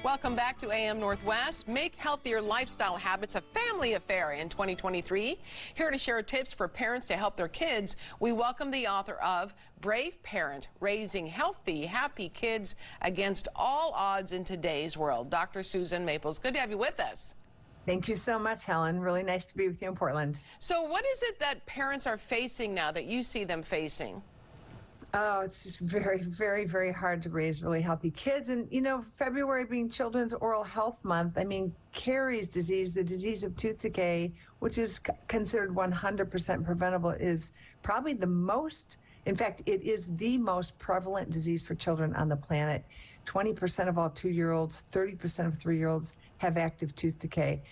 Welcome back to AM Northwest. Make healthier lifestyle habits a family affair in 2023. Here to share tips for parents to help their kids, we welcome the author of Brave Parent, Raising Healthy, Happy Kids Against All Odds in Today's World. Dr. Susan Maples, good to have you with us. Thank you so much, Helen. Really nice to be with you in Portland. So what is it that parents are facing now that you see them facing? Oh, it's just very, very, very hard to raise really healthy kids. And, you know, February being Children's Oral Health Month, I mean, caries disease, the disease of tooth decay, which is considered 100% preventable, is probably the most, in fact, it is the most prevalent disease for children on the planet. 20% of all 2-year-olds, 30% of 3-year-olds have active tooth decay.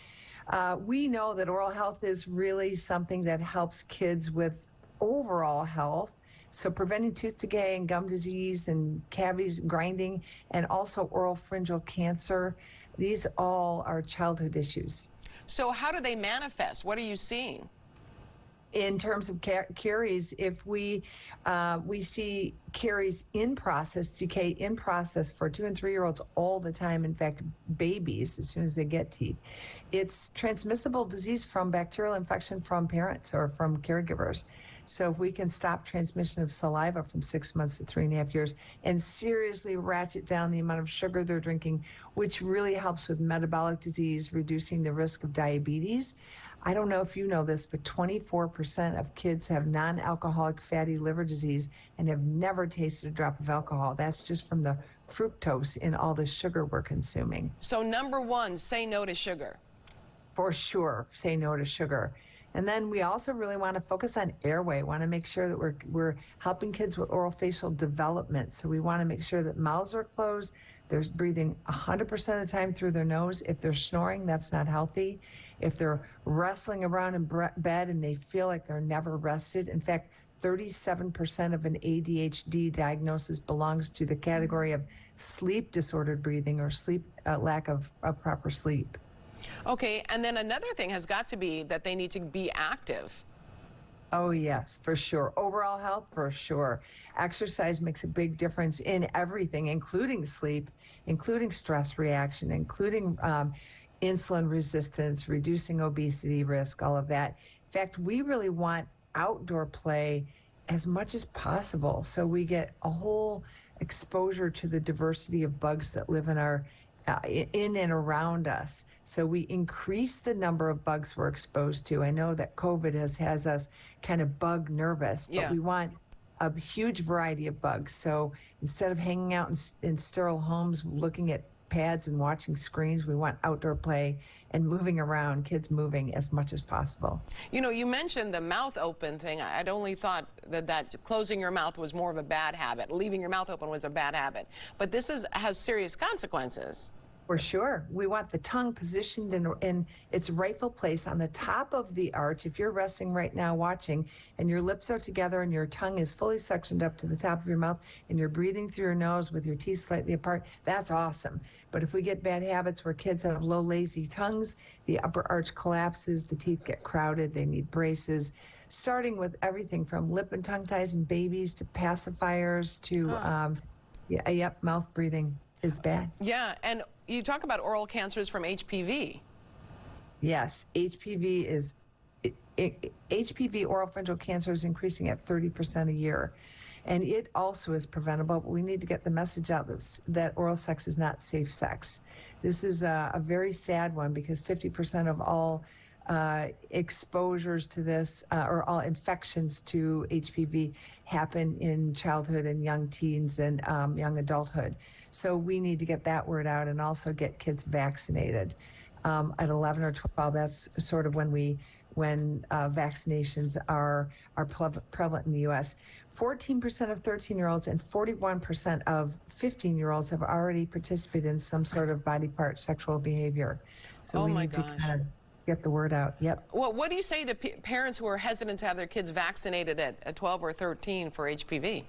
We know that oral health is really something that helps kids with overall health. So preventing tooth decay and gum disease and cavities, grinding, and also oral pharyngeal cancer, these all are childhood issues. So how do they manifest? What are you seeing? In terms of caries, if we see caries in process, decay in process for 2- and 3-year-olds all the time. In fact, babies, as soon as they get teeth, it's transmissible disease from bacterial infection from parents or from caregivers. So if we can stop transmission of saliva from 6 months to 3.5 years and seriously ratchet down the amount of sugar they're drinking, which really helps with metabolic disease, reducing the risk of diabetes. I don't know if you know this, but 24% of kids have non-alcoholic fatty liver disease and have never tasted a drop of alcohol. That's just from the fructose in all the sugar we're consuming. So number one, say no to sugar. For sure, say no to sugar. And then we also really want to focus on airway, want to make sure that we're helping kids with oral facial development. So we want to make sure that mouths are closed, they're breathing 100% of the time through their nose. If they're snoring, that's not healthy. If they're wrestling around in bed and they feel like they're never rested, in fact, 37% of an ADHD diagnosis belongs to the category of sleep disordered breathing or sleep lack of proper sleep. Okay, and then another thing has got to be that they need to be active. Oh, yes, for sure. Overall health, for sure. Exercise makes a big difference in everything, including sleep, including stress reaction, including insulin resistance, reducing obesity risk, all of that. In fact, we really want outdoor play as much as possible so we get a whole exposure to the diversity of bugs that live in our in and around us. So we increase the number of bugs we're exposed to. I know that COVID has us kind of bug nervous, but we want a huge variety of bugs. So instead of hanging out in sterile homes, looking at pads and watching screens, we want outdoor play and moving around, kids moving as much as possible. You know, you mentioned the mouth open thing. I'd only thought that closing your mouth was more of a bad habit. Leaving your mouth open was a bad habit. But this has serious consequences. For sure. We want the tongue positioned in its rightful place on the top of the arch. If you're resting right now watching and your lips are together and your tongue is fully suctioned up to the top of your mouth and you're breathing through your nose with your teeth slightly apart, that's awesome. But if we get bad habits where kids have low, lazy tongues, the upper arch collapses, the teeth get crowded, they need braces, starting with everything from lip and tongue ties in babies to pacifiers to, mouth breathing is bad. Yeah, and you talk about oral cancers from HPV. Yes, HPV oral pharyngeal cancer is increasing at 30% a year. And it also is preventable, but we need to get the message out that oral sex is not safe sex. This is a very sad one because 50% of all exposures to this or all infections to HPV happen in childhood and young teens and young adulthood. So we need to get that word out and also get kids vaccinated. At 11 or 12, that's sort of when vaccinations are prevalent in the U.S. 14% of 13-year-olds and 41% of 15-year-olds have already participated in some sort of body part sexual behavior. So we need to kind of get the word out. Yep. Well, what do you say to parents who are hesitant to have their kids vaccinated at 12 or 13 for HPV?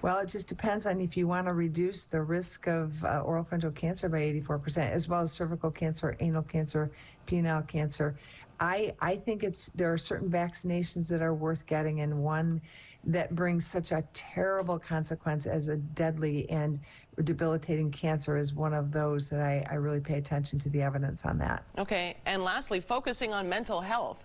Well, it just depends on if you want to reduce the risk of oral pharyngeal cancer by 84%, as well as cervical cancer, anal cancer, penile cancer. I think there are certain vaccinations that are worth getting, and one that brings such a terrible consequence as a deadly and debilitating cancer is one of those that I really pay attention to the evidence on that. Okay, and lastly, focusing on mental health.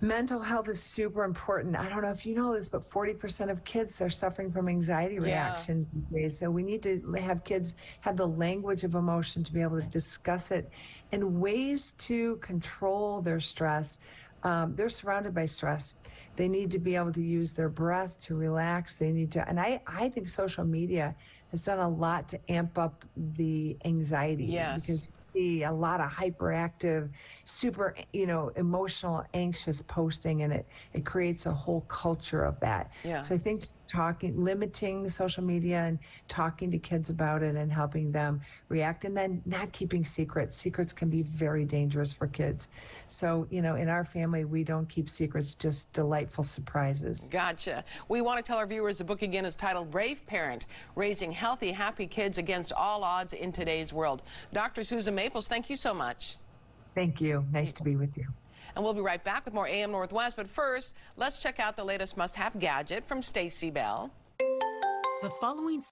Mental health is super important. I don't know if you know this, but 40% of kids are suffering from anxiety reactions these days. So we need to have kids have the language of emotion to be able to discuss it and ways to control their stress. They're surrounded by stress. They need to be able to use their breath to relax. They need to, and I think social media has done a lot to amp up the anxiety. Yes. Because see a lot of hyperactive, super, emotional, anxious posting, and it creates a whole culture of that. Yeah. So I think limiting social media and talking to kids about it and helping them react, and then not keeping secrets. Secrets can be very dangerous for kids. So, in our family, we don't keep secrets, just delightful surprises. Gotcha. We want to tell our viewers the book again is titled Brave Parent, Raising Healthy, Happy Kids Against All Odds in Today's World. Dr. Susan Maples, thank you so much. Thank you. Nice to be with you. And we'll be right back with more AM Northwest. But first, let's check out the latest must-have gadget from Stacy Bell. The following